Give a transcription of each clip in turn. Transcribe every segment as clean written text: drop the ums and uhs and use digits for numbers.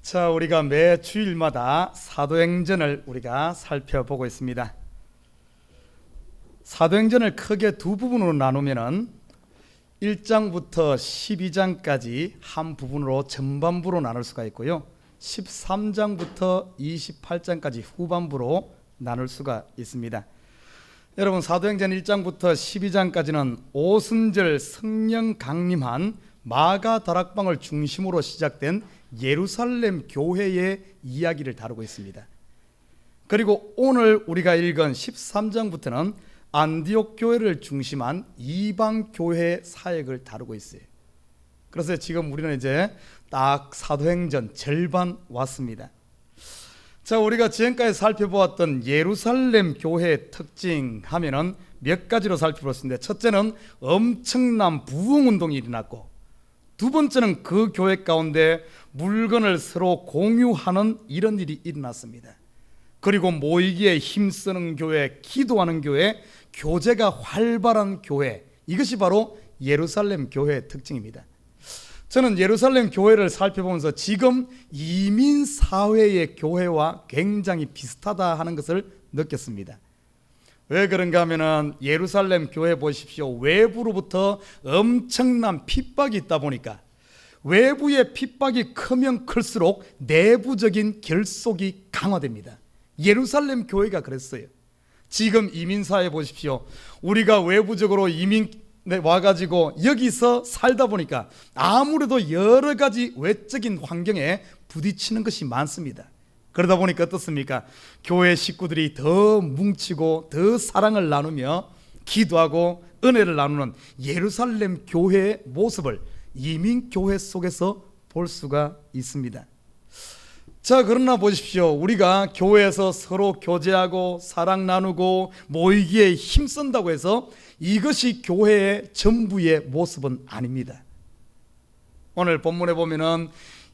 자, 우리가 매 주일마다 사도행전을 우리가 살펴보고 있습니다. 사도행전을 크게 두 부분으로 나누면은 1장부터 12장까지 한 부분으로 전반부로 나눌 수가 있고요. 13장부터 28장까지 후반부로 나눌 수가 있습니다. 여러분, 사도행전 1장부터 12장까지는 오순절 성령 강림한 마가 다락방을 중심으로 시작된 예루살렘 교회의 이야기를 다루고 있습니다. 그리고 오늘 우리가 읽은 13장부터는 안디옥 교회를 중심한 이방 교회 사역을 다루고 있어요. 그래서 지금 우리는 이제 딱 사도행전 절반 왔습니다. 자, 우리가 지금까지 살펴보았던 예루살렘 교회의 특징 하면은 몇 가지로 살펴볼 수 있는데, 첫째는 엄청난 부흥운동이 일어났고, 두 번째는 그 교회 가운데 물건을 서로 공유하는 이런 일이 일어났습니다. 그리고 모이기에 힘쓰는 교회, 기도하는 교회, 교제가 활발한 교회, 이것이 바로 예루살렘 교회의 특징입니다. 저는 예루살렘 교회를 살펴보면서 지금 이민사회의 교회와 굉장히 비슷하다 하는 것을 느꼈습니다. 왜 그런가 하면은 예루살렘 교회 보십시오. 외부로부터 엄청난 핍박이 있다 보니까 외부의 핍박이 크면 클수록 내부적인 결속이 강화됩니다. 예루살렘 교회가 그랬어요. 지금 이민사회 보십시오. 우리가 외부적으로 이민 와가지고 여기서 살다 보니까 아무래도 여러 가지 외적인 환경에 부딪히는 것이 많습니다. 그러다 보니까 어떻습니까? 교회 식구들이 더 뭉치고 더 사랑을 나누며 기도하고 은혜를 나누는 예루살렘 교회의 모습을 이민교회 속에서 볼 수가 있습니다. 자, 그러나 보십시오. 우리가 교회에서 서로 교제하고 사랑 나누고 모이기에 힘쓴다고 해서 이것이 교회의 전부의 모습은 아닙니다. 오늘 본문에 보면은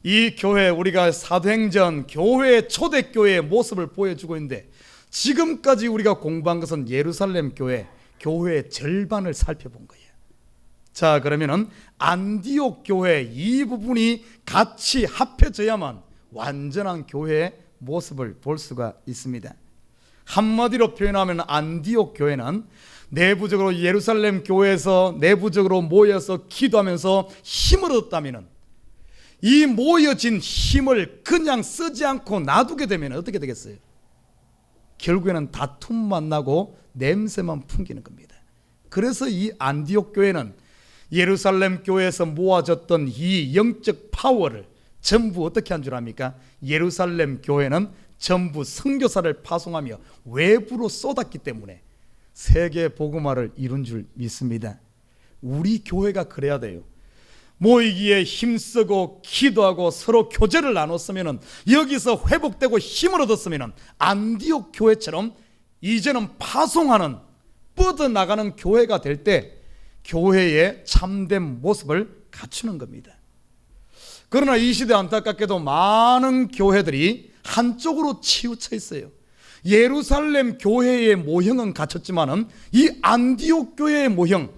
이 교회, 우리가 사도행전 교회의 초대교회의 모습을 보여주고 있는데, 지금까지 우리가 공부한 것은 예루살렘 교회, 교회의 절반을 살펴본 거예요. 자, 그러면은 안디옥 교회, 이 부분이 같이 합해져야만 완전한 교회의 모습을 볼 수가 있습니다. 한마디로 표현하면 안디옥 교회는 내부적으로 예루살렘 교회에서 내부적으로 모여서 기도하면서 힘을 얻었다면, 이 모여진 힘을 그냥 쓰지 않고 놔두게 되면 어떻게 되겠어요? 결국에는 다툼만 나고 냄새만 풍기는 겁니다. 그래서 이 안디옥 교회는 예루살렘 교회에서 모아졌던 이 영적 파워를 전부 어떻게 한 줄 압니까? 예루살렘 교회는 전부 선교사를 파송하며 외부로 쏟았기 때문에 세계 복음화를 이룬 줄 믿습니다. 우리 교회가 그래야 돼요. 모이기에 힘쓰고 기도하고 서로 교제를 나눴으면, 여기서 회복되고 힘을 얻었으면 안디옥 교회처럼 이제는 파송하는, 뻗어나가는 교회가 될 때 교회의 참된 모습을 갖추는 겁니다. 그러나 이 시대 안타깝게도 많은 교회들이 한쪽으로 치우쳐 있어요. 예루살렘 교회의 모형은 갖췄지만은 이 안디옥 교회의 모형,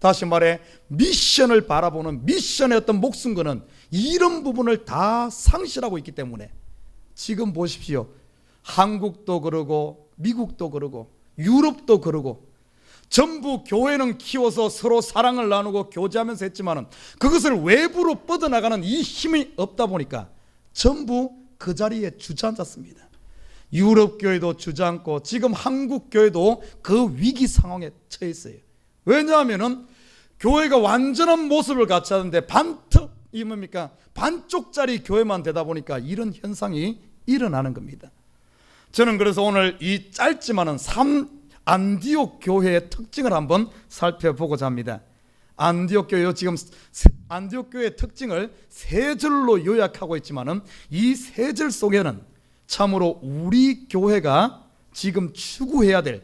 다시 말해 미션을 바라보는 미션의 어떤 목숨과는 이런 부분을 다 상실하고 있기 때문에 지금 보십시오. 한국도 그러고 미국도 그러고 유럽도 그러고 전부 교회는 키워서 서로 사랑을 나누고 교제하면서 했지만은 그것을 외부로 뻗어나가는 이 힘이 없다 보니까 전부 그 자리에 주저앉았습니다. 유럽 교회도 주저앉고 지금 한국 교회도 그 위기 상황에 처해 있어요. 왜냐하면은 교회가 완전한 모습을 갖추었는데 이 뭡니까? 반쪽짜리 교회만 되다 보니까 이런 현상이 일어나는 겁니다. 저는 그래서 오늘 이 짧지만은 안디옥 교회의 특징을 한번 살펴보고자 합니다. 안디옥 교회, 지금 안디옥 교회의 특징을 세 절로 요약하고 있지만은 이 세 절 속에는 참으로 우리 교회가 지금 추구해야 될,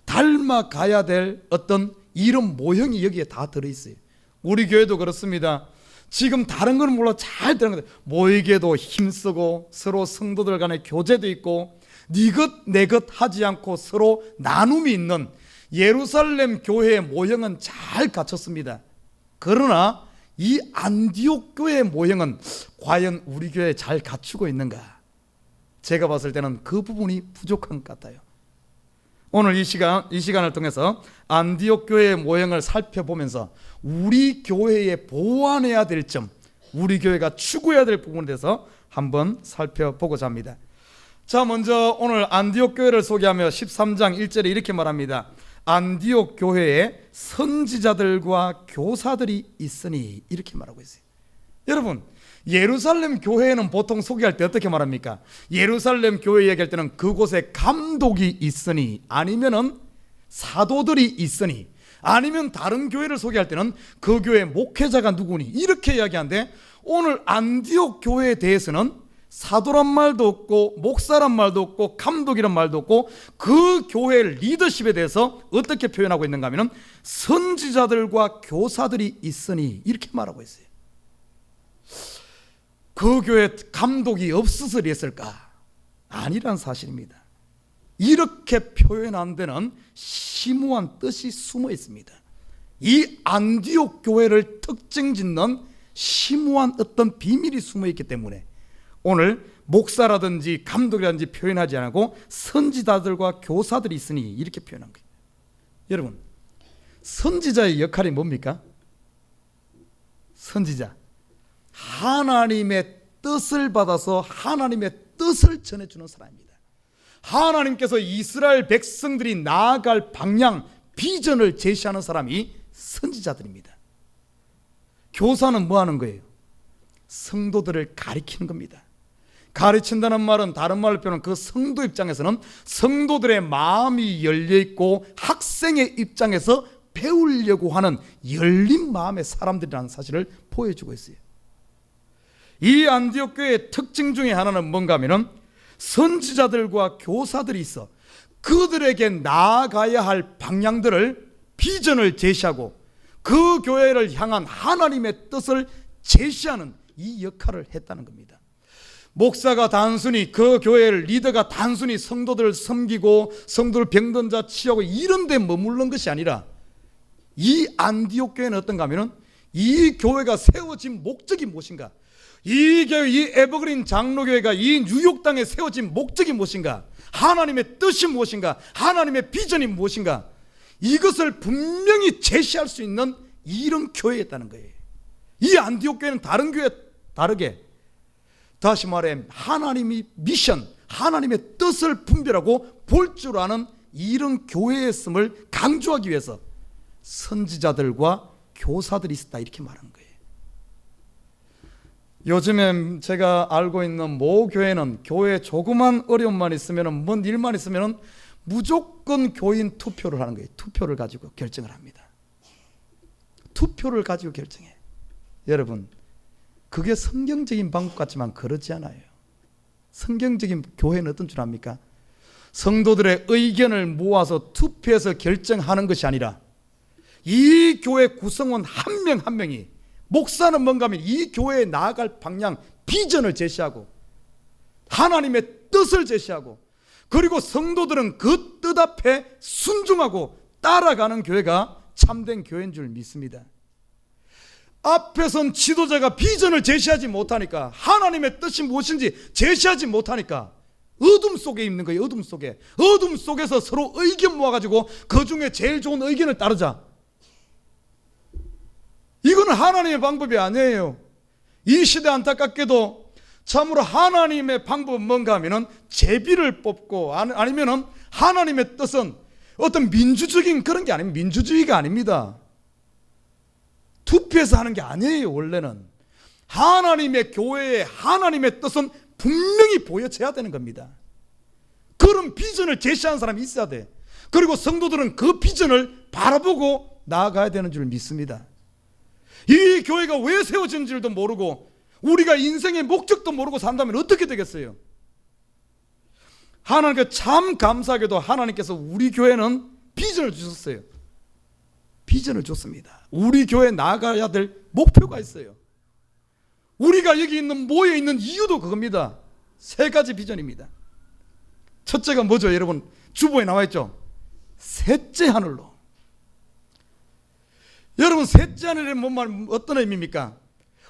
닮아가야 될 어떤 이런 모형이 여기에 다 들어있어요. 우리 교회도 그렇습니다. 지금 다른 건 몰라 잘 되는 건데 모이게도 힘쓰고 서로 성도들 간의 교제도 있고 네 것 내 것 하지 않고 서로 나눔이 있는 예루살렘 교회의 모형은 잘 갖췄습니다. 그러나 이 안디옥 교회의 모형은 과연 우리 교회에 잘 갖추고 있는가? 제가 봤을 때는 그 부분이 부족한 것 같아요. 오늘 이 시간을 통해서 안디옥 교회의 모형을 살펴보면서 우리 교회에 보완해야 될 점, 우리 교회가 추구해야 될 부분에 대해서 한번 살펴보고자 합니다. 자, 먼저 오늘 안디옥 교회를 소개하며 13장 1절에 이렇게 말합니다. 안디옥 교회에 선지자들과 교사들이 있으니, 이렇게 말하고 있어요. 여러분, 예루살렘 교회는 보통 소개할 때 어떻게 말합니까? 예루살렘 교회 얘기할 때는 그곳에 감독이 있으니, 아니면은 사도들이 있으니, 아니면 다른 교회를 소개할 때는 그 교회 목회자가 누구니, 이렇게 이야기하는데, 오늘 안디옥 교회에 대해서는 사도란 말도 없고 목사란 말도 없고 감독이란 말도 없고 그 교회 리더십에 대해서 어떻게 표현하고 있는가 하면 선지자들과 교사들이 있으니, 이렇게 말하고 있어요. 그 교회 감독이 없어서 이랬을까? 아니란 사실입니다. 이렇게 표현한 데는 심오한 뜻이 숨어 있습니다. 이 안디옥 교회를 특징짓는 심오한 어떤 비밀이 숨어 있기 때문에 오늘 목사라든지 감독이라든지 표현하지 않고 선지자들과 교사들이 있으니, 이렇게 표현한 거예요. 여러분, 선지자의 역할이 뭡니까? 선지자, 하나님의 뜻을 받아서 하나님의 뜻을 전해주는 사람입니다. 하나님께서 이스라엘 백성들이 나아갈 방향, 비전을 제시하는 사람이 선지자들입니다. 교사는 뭐 하는 거예요? 성도들을 가리키는 겁니다. 가르친다는 말은 다른 말로 표현하면 그 성도 입장에서는 성도들의 마음이 열려있고 학생의 입장에서 배우려고 하는 열린 마음의 사람들이라는 사실을 보여주고 있어요. 이 안디옥 교회의 특징 중에 하나는 뭔가 하면은 선지자들과 교사들이 있어 그들에게 나아가야 할 방향들을, 비전을 제시하고 그 교회를 향한 하나님의 뜻을 제시하는 이 역할을 했다는 겁니다. 목사가 단순히, 그 교회를 리더가 단순히 성도들을 섬기고 성도를 병든 자 치유하고 이런 데 머무른 것이 아니라 이 안디옥 교회는 어떤가 하면 이 교회가 세워진 목적이 무엇인가, 이 교회, 이 에버그린 장로교회가 이 뉴욕 땅에 세워진 목적이 무엇인가, 하나님의 뜻이 무엇인가, 하나님의 비전이 무엇인가, 이것을 분명히 제시할 수 있는 이런 교회였다는 거예요. 이 안디옥 교회는 다른 교회와 다르게, 다시 말해 하나님이 미션, 하나님의 뜻을 분별하고 볼 줄 아는 이런 교회였음을 강조하기 위해서 선지자들과 교사들이 있었다, 이렇게 말하는 거예요. 요즘에 제가 알고 있는 모 교회는 교회에 조그만 어려움만 있으면, 뭔 일만 있으면 무조건 교인 투표를 하는 거예요. 투표를 가지고 결정을 합니다. 투표를 가지고 결정해. 여러분, 그게 성경적인 방법 같지만 그렇지 않아요. 성경적인 교회는 어떤 줄 압니까? 성도들의 의견을 모아서 투표해서 결정하는 것이 아니라 이 교회 구성원 한 명 한 명이, 목사는 뭔가 하면 이 교회에 나아갈 방향, 비전을 제시하고 하나님의 뜻을 제시하고, 그리고 성도들은 그 뜻 앞에 순종하고 따라가는 교회가 참된 교회인 줄 믿습니다. 앞에선 지도자가 비전을 제시하지 못하니까, 하나님의 뜻이 무엇인지 제시하지 못하니까 어둠 속에 있는 거예요. 어둠 속에. 어둠 속에서 서로 의견 모아가지고 그 중에 제일 좋은 의견을 따르자. 이거는 하나님의 방법이 아니에요. 이 시대 안타깝게도 참으로 하나님의 방법은 뭔가 하면은 제비를 뽑고, 아니면은 하나님의 뜻은 어떤 민주적인 그런 게 아닙니다. 민주주의가 아닙니다. 투표해서 하는 게 아니에요. 원래는 하나님의 교회의 하나님의 뜻은 분명히 보여져야 되는 겁니다. 그런 비전을 제시하는 사람이 있어야 돼. 그리고 성도들은 그 비전을 바라보고 나아가야 되는 줄 믿습니다. 이 교회가 왜 세워진지도 모르고 우리가 인생의 목적도 모르고 산다면 어떻게 되겠어요? 하나님께 참 감사하게도 하나님께서 우리 교회는 비전을 주셨어요. 비전을 줬습니다. 우리 교회에 나아가야 될 목표가 있어요. 우리가 여기 모여 있는 이유도 그겁니다. 세 가지 비전입니다. 첫째가 뭐죠? 여러분 주보에 나와 있죠. 셋째 하늘로. 여러분, 셋째 하늘의 뭔 말, 어떤 의미입니까?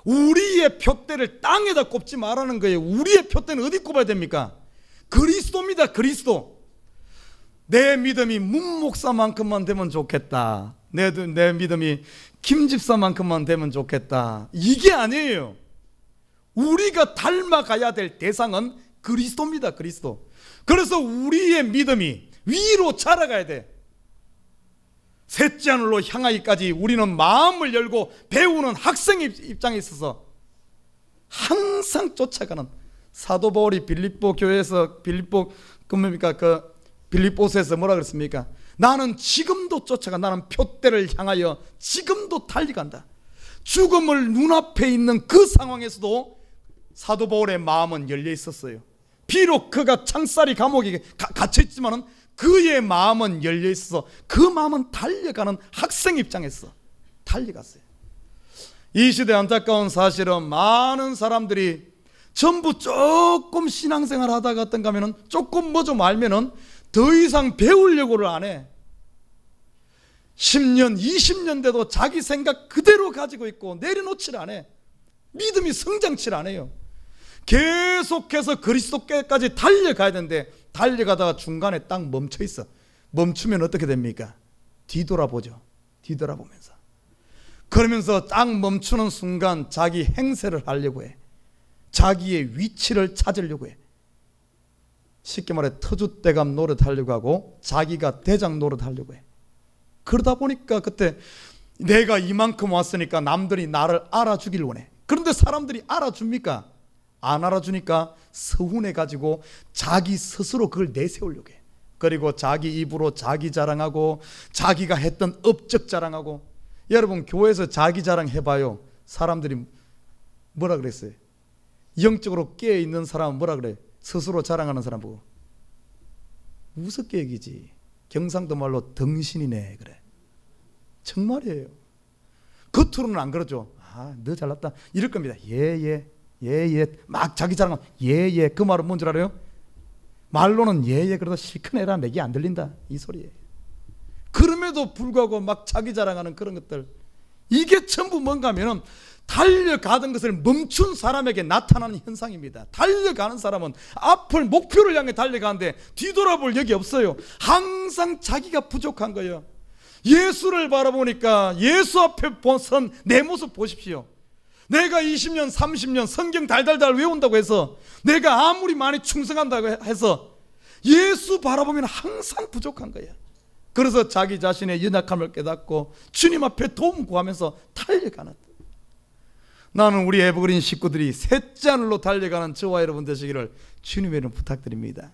우리의 표대를 땅에다 꼽지 말라는 거예요. 우리의 표대는 어디 꼽아야 됩니까? 그리스도입니다. 그리스도. 내 믿음이 문 목사만큼만 되면 좋겠다. 내 믿음이 김 집사만큼만 되면 좋겠다. 이게 아니에요. 우리가 닮아가야 될 대상은 그리스도입니다. 그리스도. 그래서 우리의 믿음이 위로 자라가야 돼. 셋째 하늘로 향하기까지 우리는 마음을 열고 배우는 학생의 입장에 있어서 항상 쫓아가는, 사도 바울이 빌립보 교회에서 빌립보스에서 뭐라 그랬습니까? 나는 지금도 쫓아가. 나는 표대를 향하여 지금도 달려간다. 죽음을 눈앞에 있는 그 상황에서도 사도 바울의 마음은 열려 있었어요. 비록 그가 창살이 감옥에 갇혀 있지만은 그의 마음은 열려 있어서 그 마음은 달려가는 학생 입장에서 달려갔어요. 이 시대 안타까운 사실은 많은 사람들이 전부 조금 신앙생활 하다가 어떤가 하면은 조금 뭐 좀 알면은 더 이상 배우려고를 안 해. 10년, 20년 돼도 자기 생각 그대로 가지고 있고 내려놓지를 안 해. 믿음이 성장치를 안 해요. 계속해서 그리스도께까지 달려가야 되는데 달려가다가 중간에 딱 멈춰 있어. 멈추면 어떻게 됩니까? 뒤돌아보죠. 뒤돌아보면서. 그러면서 딱 멈추는 순간 자기 행세를 하려고 해. 자기의 위치를 찾으려고 해. 쉽게 말해 터줏대감 노릇하려고 하고 자기가 대장 노릇하려고 해. 그러다 보니까 그때 내가 이만큼 왔으니까 남들이 나를 알아주길 원해. 그런데 사람들이 알아줍니까? 안 알아주니까 서운해가지고 자기 스스로 그걸 내세우려고 해. 그리고 자기 입으로 자기 자랑하고 자기가 했던 업적 자랑하고. 여러분, 교회에서 자기 자랑 해봐요. 사람들이 뭐라 그랬어요? 영적으로 깨어있는 사람은 뭐라 그래? 스스로 자랑하는 사람 보고 우습게 얘기지. 경상도 말로 덩신이네 그래. 정말이에요. 겉으로는 안 그러죠. 아, 너 잘났다 이럴 겁니다. 예예 예예 막 자기 자랑하면 예예. 그 말은 뭔 줄 알아요? 말로는 예예 그러다 실컷해라 내게 안 들린다 이 소리예요. 그럼에도 불구하고 막 자기 자랑하는 그런 것들, 이게 전부 뭔가 하면은 달려가던 것을 멈춘 사람에게 나타나는 현상입니다. 달려가는 사람은 앞을 목표를 향해 달려가는데 뒤돌아볼 여기 없어요. 항상 자기가 부족한 거예요. 예수를 바라보니까 예수 앞에 선 내 모습 보십시오. 내가 20년 30년 성경 달달달 외운다고 해서, 내가 아무리 많이 충성한다고 해서 예수 바라보면 항상 부족한 거예요. 그래서 자기 자신의 연약함을 깨닫고 주님 앞에 도움 구하면서 달려가는, 나는 우리 에버그린 식구들이 셋째 하늘로 달려가는 저와 여러분 되시기를 주님의 이름 부탁드립니다.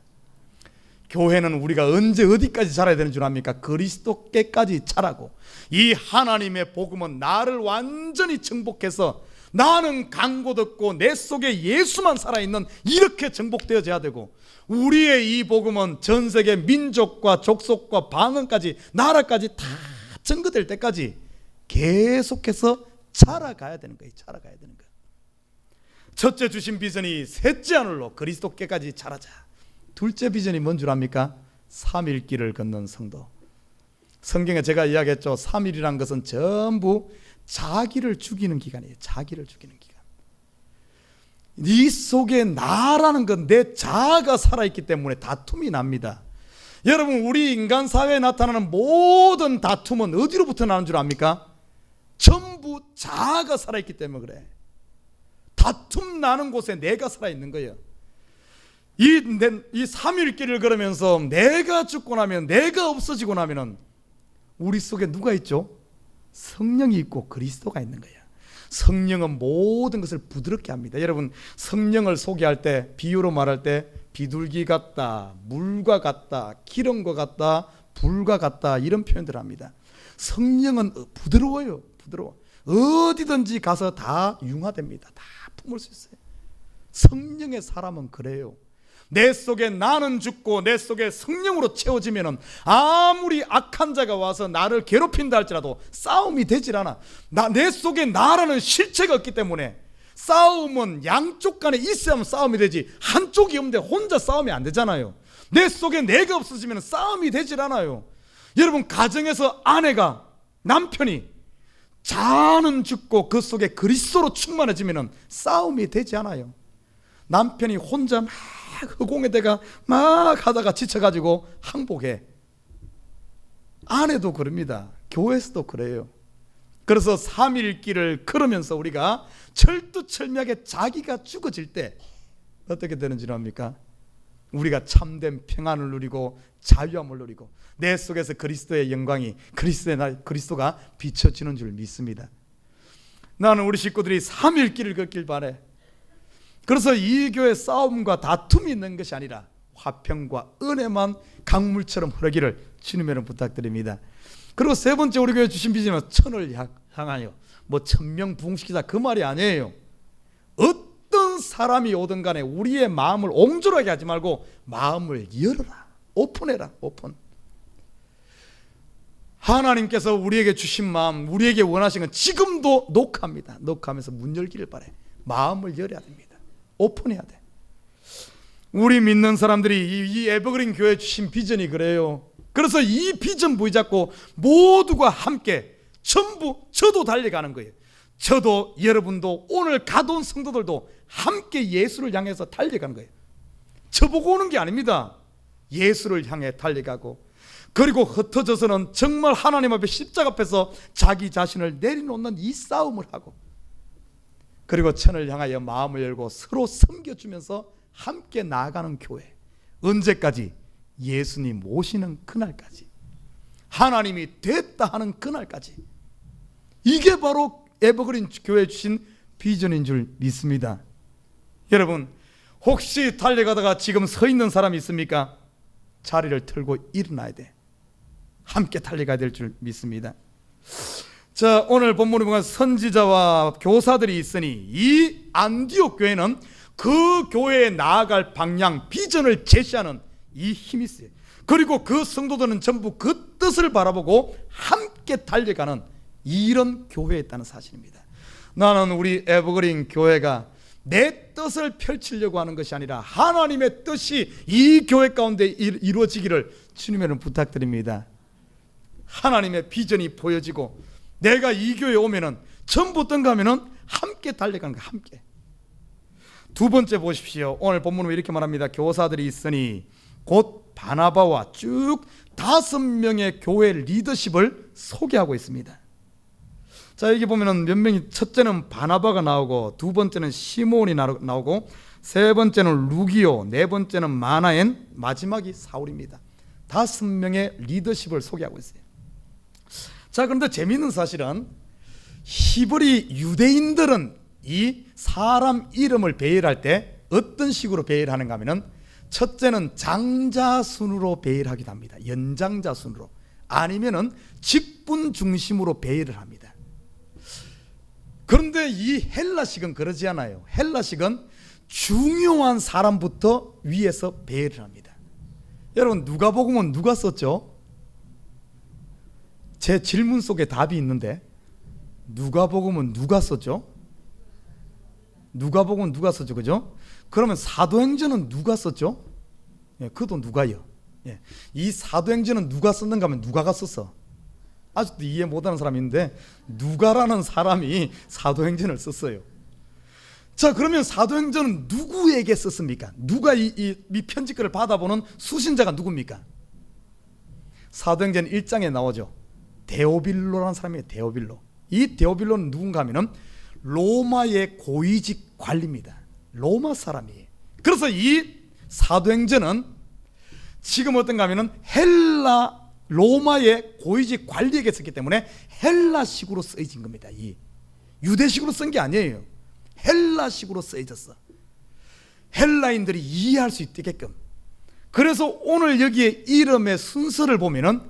교회는 우리가 언제 어디까지 자라야 되는 줄 압니까? 그리스도께까지 자라고, 이 하나님의 복음은 나를 완전히 정복해서 나는 강고 듣고 내 속에 예수만 살아있는, 이렇게 정복되어져야 되고, 우리의 이 복음은 전 세계 민족과 족속과 방언까지 나라까지 다 증거될 때까지 계속해서 자라가야 되는 거예요. 자라가야 되는 거예요. 첫째 주신 비전이 셋째 하늘로 그리스도께까지 자라자. 둘째 비전이 뭔 줄 압니까? 3일길을 걷는 성도. 성경에 제가 이야기했죠. 3일이란 것은 전부 자기를 죽이는 기간이에요. 자기를 죽이는 기간. 네 속에 나라는 건 내 자아가 살아있기 때문에 다툼이 납니다. 여러분, 우리 인간 사회에 나타나는 모든 다툼은 어디로부터 나는 줄 압니까? 전부 자아가 살아있기 때문에 그래. 다툼 나는 곳에 내가 살아있는 거예요. 이 3일길을 걸으면서 내가 죽고 나면, 내가 없어지고 나면은 우리 속에 누가 있죠? 성령이 있고 그리스도가 있는 거예요. 성령은 모든 것을 부드럽게 합니다. 여러분, 성령을 소개할 때, 비유로 말할 때 비둘기 같다, 물과 같다, 기름과 같다, 불과 같다, 이런 표현들을 합니다. 성령은 부드러워요. 부드러워. 어디든지 가서 다 융화됩니다. 다 품을 수 있어요. 성령의 사람은 그래요. 내 속에 나는 죽고 내 속에 성령으로 채워지면은 아무리 악한 자가 와서 나를 괴롭힌다 할지라도 싸움이 되질 않아. 내 속에 나라는 실체가 없기 때문에 싸움은 양쪽 간에 있어야만 싸움이 되지, 한쪽이 없는데 혼자 싸움이 안 되잖아요. 내 속에 내가 없어지면 싸움이 되질 않아요. 여러분, 가정에서 아내가, 남편이 자아는 죽고 그 속에 그리스도로 충만해지면 싸움이 되지 않아요. 남편이 혼자 막 허공에다가 막 하다가 지쳐가지고 항복해. 아내도 그럽니다. 교회에서도 그래요. 그래서 3일 길을 걸으면서 우리가 철두철미하게 자기가 죽어질 때 어떻게 되는지 압니까? 우리가 참된 평안을 누리고 자유함을 누리고 내 속에서 그리스도의 영광이 그리스도가 비춰지는 줄 믿습니다. 나는 우리 식구들이 3일 길을 걷길 바래. 그래서 이 교회 싸움과 다툼이 있는 것이 아니라 화평과 은혜만 강물처럼 흐르기를 주님의 부탁드립니다. 그리고 세 번째 우리 교회 주신 비전은 천을 향하여 뭐 천명 부흥시키자 그 말이 아니에요. 어떤 사람이 오든 간에 우리의 마음을 옹졸하게 하지 말고 마음을 열어라. 오픈해라. 오픈. 하나님께서 우리에게 주신 마음, 우리에게 원하신 건 지금도 녹화합니다. 녹화하면서 문 열기를 바래. 마음을 열어야 됩니다. 오픈해야 돼. 우리 믿는 사람들이 이 에버그린 교회에 주신 비전이 그래요. 그래서 이 비전 부여잡고 모두가 함께 전부 저도 달려가는 거예요. 저도 여러분도 오늘 가돈 성도들도 함께 예수를 향해서 달려가는 거예요. 저보고 오는 게 아닙니다. 예수를 향해 달려가고, 그리고 흩어져서는 정말 하나님 앞에 십자가 앞에서 자기 자신을 내려놓는 이 싸움을 하고, 그리고 천을 향하여 마음을 열고 서로 섬겨주면서 함께 나아가는 교회. 언제까지? 예수님 오시는 그날까지, 하나님이 됐다 하는 그날까지. 이게 바로 에버그린 교회에 주신 비전인 줄 믿습니다. 여러분, 혹시 달려가다가 지금 서 있는 사람이 있습니까? 자리를 틀고 일어나야 돼. 함께 달려가야 될 줄 믿습니다. 자, 오늘 본문에 보면 선지자와 교사들이 있으니 이 안디옥 교회는 그 교회에 나아갈 방향, 비전을 제시하는 이 힘이 있어요. 그리고 그 성도들은 전부 그 뜻을 바라보고 함께 달려가는 이런 교회였다는 사실입니다. 나는 우리 에버그린 교회가 내 뜻을 펼치려고 하는 것이 아니라 하나님의 뜻이 이 교회 가운데 이루어지기를 주님에는 부탁드립니다. 하나님의 비전이 보여지고 내가 이 교회에 오면은 전부 어떤가 하면은 함께 달려가는 거야. 함께. 두 번째 보십시오. 오늘 본문은 이렇게 말합니다. 교사들이 있으니 곧 바나바와 쭉 5명의 교회 리더십을 소개하고 있습니다. 자, 여기 보면은 몇 명이, 첫째는 바나바가 나오고, 두 번째는 시몬이 나오고, 세 번째는 루기오, 네 번째는 마나엔, 마지막이 사울입니다. 5명의 리더십을 소개하고 있어요. 자, 그런데 재미있는 사실은 히브리 유대인들은 이 사람 이름을 배열할 때 어떤 식으로 배열하는가 하면은, 첫째는 장자 순으로 배열하기도 합니다. 연장자 순으로. 아니면은 직분 중심으로 배열을 합니다. 그런데 이 헬라식은 그러지 않아요. 헬라식은 중요한 사람부터 위에서 배열을 합니다. 여러분, 누가복음은 누가 썼죠? 제 질문 속에 답이 있는데 누가복음은 누가 썼죠? 누가복음은 누가 썼죠? 그죠? 그러면 사도행전은 누가 썼죠? 예, 그도 누가요? 예, 이 사도행전은 누가 썼는가 하면 누가가 썼어. 아직도 이해 못하는 사람이 있는데 누가라는 사람이 사도행전을 썼어요. 자, 그러면 사도행전은 누구에게 썼습니까? 누가 이 편지글을 받아보는 수신자가 누굽니까? 사도행전 1장에 나오죠. 데오빌로라는 사람이에요. 데오빌로. 이 데오빌로는 누군가 하면은 로마의 고위직 관리입니다. 로마 사람이에요. 그래서 이 사도행전은 지금 어떤가 하면은 로마의 고위직 관리에게 썼기 때문에 헬라식으로 쓰여진 겁니다. 이 유대식으로 쓴 게 아니에요. 헬라식으로 쓰여졌어. 헬라인들이 이해할 수 있게끔. 그래서 오늘 여기에 이름의 순서를 보면은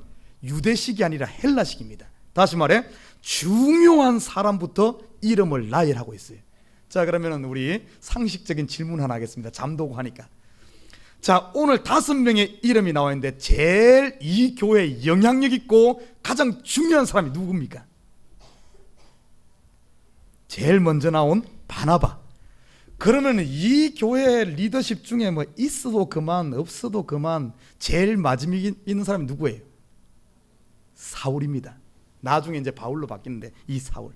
유대식이 아니라 헬라식입니다. 다시 말해 중요한 사람부터 이름을 나열하고 있어요. 자, 그러면은 우리 상식적인 질문 하나 하겠습니다. 잠도 오고 하니까. 자, 오늘 5명의 이름이 나와 있는데 제일 이 교회에 영향력 있고 가장 중요한 사람이 누굽니까? 제일 먼저 나온 바나바. 그러면 이 교회 리더십 중에 뭐 있어도 그만 없어도 그만 제일 마지막에 있는 사람이 누구예요? 사울입니다. 나중에 이제 바울로 바뀌는데 이 사울.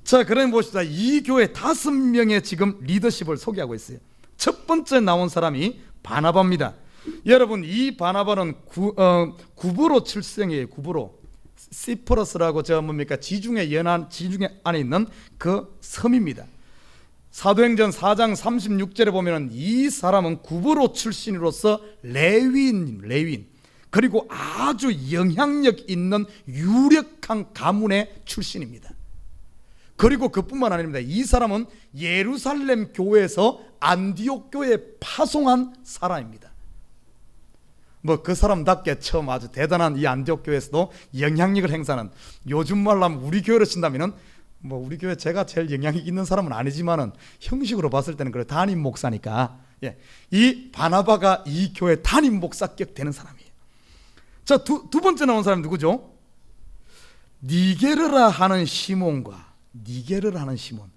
자, 그럼 보시다. 이 교회 5명의 지금 리더십을 소개하고 있어요. 첫 번째 나온 사람이 바나바입니다. 여러분, 이 바나바는 구브로 출생이에요. 구브로. 시프러스라고 지중해 연안 지중해 안에 있는 그 섬입니다. 사도행전 4장 36절에 보면은 이 사람은 구브로 출신으로서 레위인 그리고 아주 영향력 있는 유력한 가문의 출신입니다. 그리고 그뿐만 아닙니다. 이 사람은 예루살렘 교회에서 안디옥 교회에 파송한 사람입니다. 뭐 그 사람답게 처음 아주 대단한 이 안디옥 교회에서도 영향력을 행사하는, 요즘 말로 하면 우리 교회로 친다면은 뭐 우리 교회 제가 제일 영향력 있는 사람은 아니지만은 형식으로 봤을 때는 그래 담임 목사니까, 예, 이 바나바가 이 교회 담임 목사격 되는 사람이에요. 자, 두 번째 나온 사람이 누구죠? 니게르라 하는 시몬과 니게르라 하는 시몬.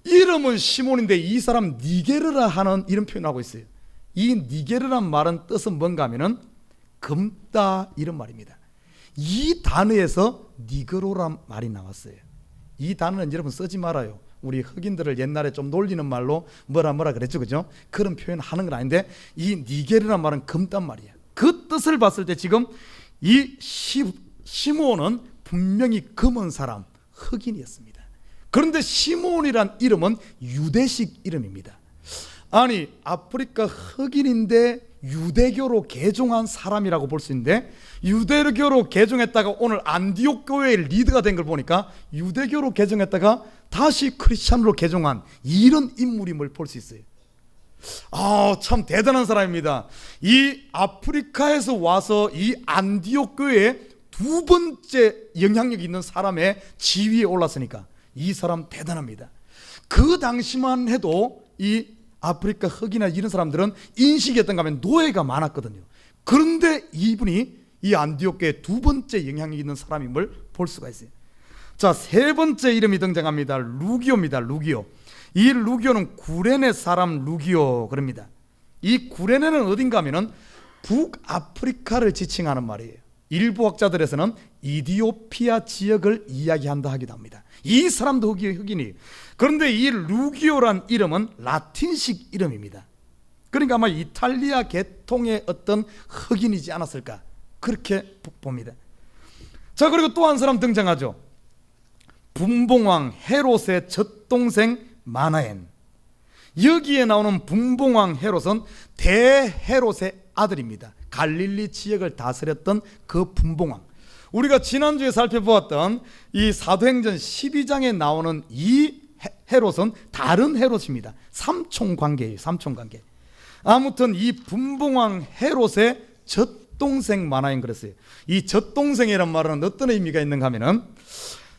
이름은 시몬인데 이 사람 니게르라 하는 이런 표현을 하고 있어요. 이 니게르란 말은 뜻은 뭔가 하면은 검다 이런 말입니다. 이 단어에서 니그로란 말이 나왔어요. 이 단어는 여러분 쓰지 말아요. 우리 흑인들을 옛날에 좀 놀리는 말로 뭐라 그랬죠, 그죠? 그런 표현 하는 건 아닌데 이 니게르란 말은 검단 말이야. 그 뜻을 봤을 때 지금 이 시몬은 분명히 검은 사람, 흑인이었습니다. 그런데 시몬이란 이름은 유대식 이름입니다. 아니, 아프리카 흑인인데 유대교로 개종한 사람이라고 볼 수 있는데, 유대교로 개종했다가 오늘 안디옥 교회의 리더가 된 걸 보니까 유대교로 개종했다가 다시 크리스찬으로 개종한 이런 인물임을 볼 수 있어요. 참 대단한 사람입니다. 이 아프리카에서 와서 이 안디옥 교회에 2번째 영향력 있는 사람의 지위에 올랐으니까 이 사람 대단합니다. 그 당시만 해도 이 아프리카 흑인이나 이런 사람들은 인식이 어떤가 하면 노예가 많았거든요. 그런데 이분이 이 안디옥 교회의 2번째 영향력 있는 사람임을 볼 수가 있어요. 자, 3번째 이름이 등장합니다. 루기오입니다. 루기오. 이 루기오는 구레네 사람 루기오 그럽니다. 이 구레네는 어딘가 하면은 북아프리카를 지칭하는 말이에요. 일부 학자들에서는 이디오피아 지역을 이야기한다 하기도 합니다. 이 사람도 흑인이에요. 그런데 이 루기오란 이름은 라틴식 이름입니다. 그러니까 아마 이탈리아 계통의 어떤 흑인이지 않았을까, 그렇게 봅니다. 자, 그리고 또 한 사람 등장하죠. 분봉왕 헤롯의 젖동생 마나엔. 여기에 나오는 분봉왕 헤롯은 대헤롯의 아들입니다. 갈릴리 지역을 다스렸던 그 분봉왕. 우리가 지난주에 살펴보았던 이 사도행전 12장에 나오는 이 헤롯은 다른 헤롯입니다. 삼촌관계예요. 삼촌관계. 아무튼 이 분봉왕 헤롯의 젖동생 마나엔 그랬어요. 이 젖동생이란 말은 어떤 의미가 있는가 하면은,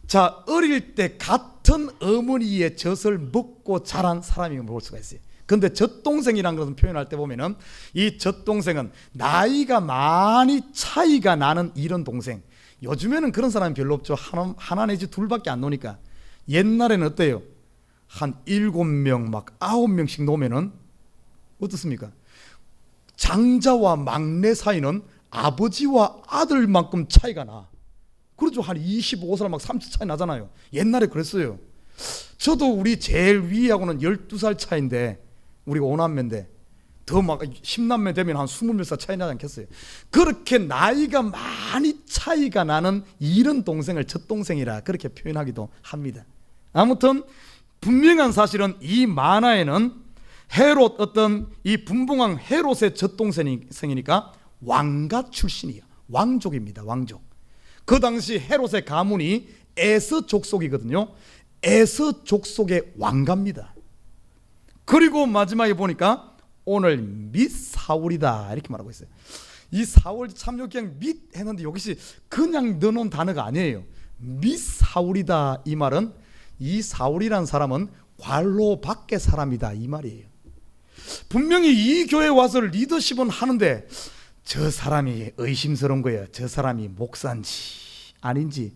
자, 어릴 때 같은 어머니의 젖을 먹고 자란 사람임을 볼 수가 있어요. 근데 젖동생이라는 것은 표현할 때 보면은 이 젖동생은 나이가 많이 차이가 나는 이런 동생. 요즘에는 그런 사람이 별로 없죠. 하나 내지 둘밖에 안 노니까. 옛날에는 어때요? 한 7명 막 9명씩 놓으면은 어떻습니까? 장자와 막내 사이는 아버지와 아들만큼 차이가 나. 그렇죠. 한 25살 막 30살 차이 나잖아요. 옛날에 그랬어요. 저도 우리 제일 위하고는 12살 차인데, 우리가 5남매인데 더 막 10남매 되면 한 20몇 살 차이 나지 않겠어요? 그렇게 나이가 많이 차이가 나는 이런 동생을 젖동생이라 그렇게 표현하기도 합니다. 아무튼 분명한 사실은 이 마나에는 헤롯, 어떤 이 분봉왕 헤롯의 젖동생이니까 왕가 출신이에요. 왕족입니다. 왕족. 그 당시 헤롯의 가문이 에서 족속이거든요. 에서 족속의 왕가입니다. 그리고 마지막에 보니까 오늘 및 사울이다 이렇게 말하고 있어요. 이 사울 참 여기 그냥 및 했는데 여기서 그냥 넣어놓은 단어가 아니에요. 및 사울이다 이 말은, 이 사울이라는 사람은 관로 밖의 사람이다 이 말이에요. 분명히 이 교회에 와서 리더십은 하는데 저 사람이 의심스러운 거예요. 저 사람이 목사인지 아닌지.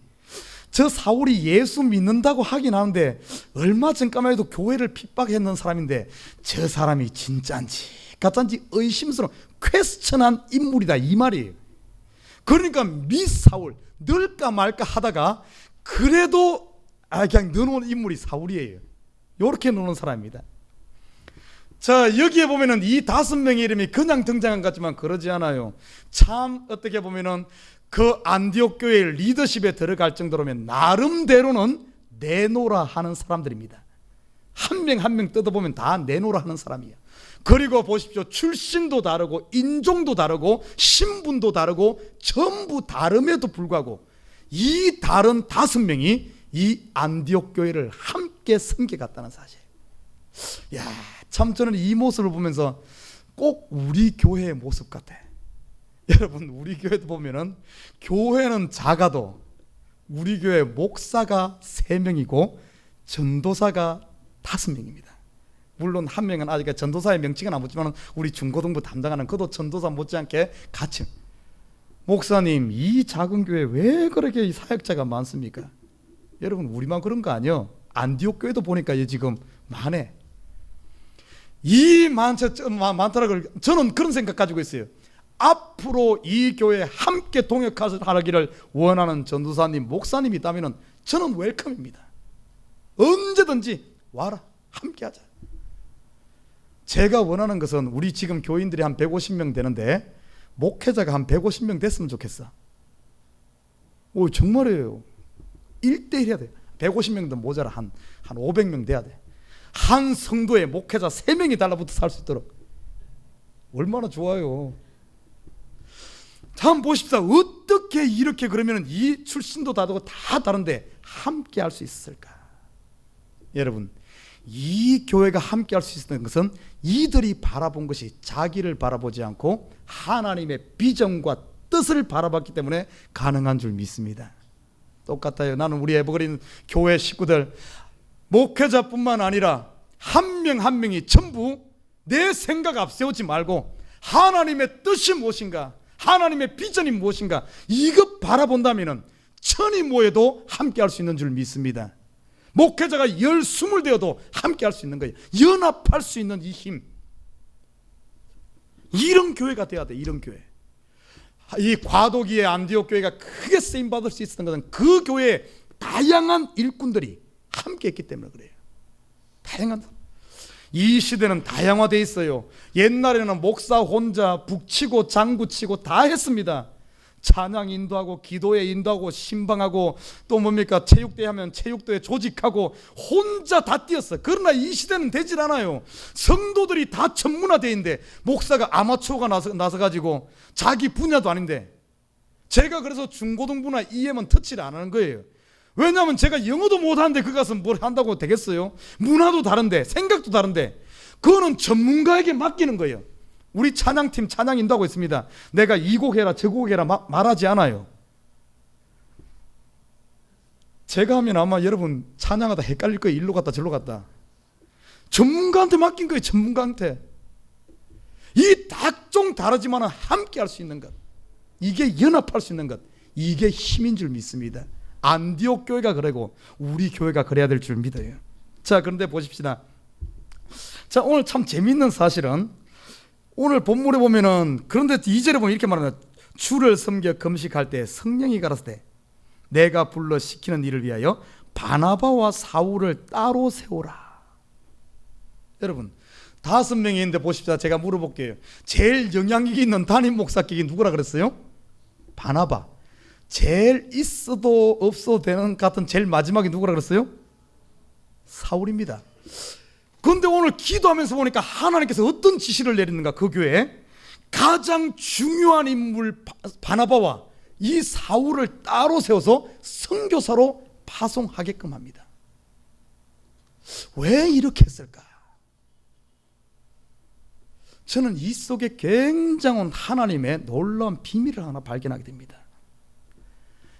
저 사울이 예수 믿는다고 하긴 하는데 얼마 전까만 해도 교회를 핍박했는 사람인데 저 사람이 진짜인지 가짜인지 의심스러운 퀘스천한 인물이다 이 말이에요. 그러니까 미사울 넣을까 말까 하다가 그래도 그냥 넣어놓은 인물이 사울이에요. 이렇게 넣는 사람입니다. 자, 여기에 보면은 이 5명의 이름이 그냥 등장한 것 같지만 그러지 않아요. 참 어떻게 보면은 그 안디옥 교회의 리더십에 들어갈 정도로면 나름대로는 내노라 하는 사람들입니다. 한 명 한 명 뜯어보면 다 내노라 하는 사람이에요. 그리고 보십시오. 출신도 다르고 인종도 다르고 신분도 다르고 전부 다름에도 불구하고 이 다른 5명이 이 안디옥 교회를 함께 섬겨갔다는 사실. 야, 참 저는 이 모습을 보면서 꼭 우리 교회의 모습 같아. 여러분, 우리 교회도 보면은 교회는 작아도 우리 교회 목사가 3명이고 전도사가 5명입니다. 물론 한 명은 아직 전도사의 명칭은 안 붙지만 우리 중고등부 담당하는 그도 전도사 못지않게 같이. 목사님, 이 작은 교회 왜 그렇게 사역자가 많습니까? 여러분, 우리만 그런 거 아니요. 안디옥 교회도 보니까 지금 많네. 이 많다라고 저는 그런 생각 가지고 있어요. 앞으로 이 교회에 함께 동역하기를 원하는 전도사님, 목사님이 있다면 저는 웰컴입니다. 언제든지 와라, 함께 하자. 제가 원하는 것은 우리 지금 교인들이 한 150명 되는데 목회자가 한 150명 됐으면 좋겠어. 오, 정말이에요. 1대1 해야 돼. 150명도 모자라. 한 500명 돼야 돼. 한 성도에 목회자 3명이 달라붙어 살 수 있도록. 얼마나 좋아요. 한번 보십시오. 어떻게 이렇게 그러면 이 출신도 다르고 다 다른데 함께 할 수 있을까? 여러분, 이 교회가 함께 할 수 있는 것은 이들이 바라본 것이 자기를 바라보지 않고 하나님의 비전과 뜻을 바라봤기 때문에 가능한 줄 믿습니다. 똑같아요. 나는 우리 에버그린 교회 식구들, 목회자뿐만 아니라 한 명 한 명이 전부 내 생각 앞세우지 말고 하나님의 뜻이 무엇인가, 하나님의 비전이 무엇인가, 이것 바라본다면 천이 모여도 함께 할 수 있는 줄 믿습니다. 목회자가 20 되어도 함께 할 수 있는 거예요. 연합할 수 있는 이 힘, 이런 교회가 돼야 돼. 이런 교회. 이 과도기의 안디옥 교회가 크게 쓰임받을 수 있었던 것은 그 교회에 다양한 일꾼들이 함께 했기 때문에 그래요. 다양한, 이 시대는 다양화되어 있어요. 옛날에는 목사 혼자 북치고 장구치고 다 했습니다. 찬양 인도하고 기도에 인도하고 신방하고 또 뭡니까, 체육대회 하면 체육대회 조직하고 혼자 다 뛰었어. 그러나 이 시대는 되질 않아요. 성도들이 다 전문화되어 있는데 목사가 아마추어가 나서가지고 자기 분야도 아닌데. 제가 그래서 중고등부나 EM은 터치를 안 하는 거예요. 왜냐하면 제가 영어도 못하는데 그 가서 뭘 한다고 되겠어요? 문화도 다른데 생각도 다른데 그거는 전문가에게 맡기는 거예요. 우리 찬양팀 찬양 인도하고 있습니다. 내가 이 곡 해라 저 곡 해라 말하지 않아요. 제가 하면 아마 여러분 찬양하다 헷갈릴 거예요. 일로 갔다 저로 갔다. 전문가한테 맡긴 거예요. 전문가한테. 이 각종 다르지만 함께 할 수 있는 것, 이게 연합할 수 있는 것, 이게 힘인 줄 믿습니다. 안디옥 교회가 그러고 우리 교회가 그래야 될 줄 믿어요. 자, 그런데 보십시다. 자, 오늘 참 재밌는 사실은 오늘 본문에 보면은, 그런데 2절에 보면 이렇게 말합니다. 주를 섬겨 금식할 때 성령이 가라사대 내가 불러 시키는 일을 위하여 바나바와 사울을 따로 세우라. 여러분, 5명이 있는데 보십시다. 제가 물어볼게요. 제일 영향력이 있는 담임 목사끼리 누구라 그랬어요? 바나바. 제일 있어도 없어도 되는 것 같은 제일 마지막에 누구라 그랬어요? 사울입니다. 그런데 오늘 기도하면서 보니까 하나님께서 어떤 지시를 내리는가, 그 교회에 가장 중요한 인물 바나바와 이 사울을 따로 세워서 선교사로 파송하게끔 합니다. 왜 이렇게 했을까? 저는 이 속에 굉장한 하나님의 놀라운 비밀을 하나 발견하게 됩니다.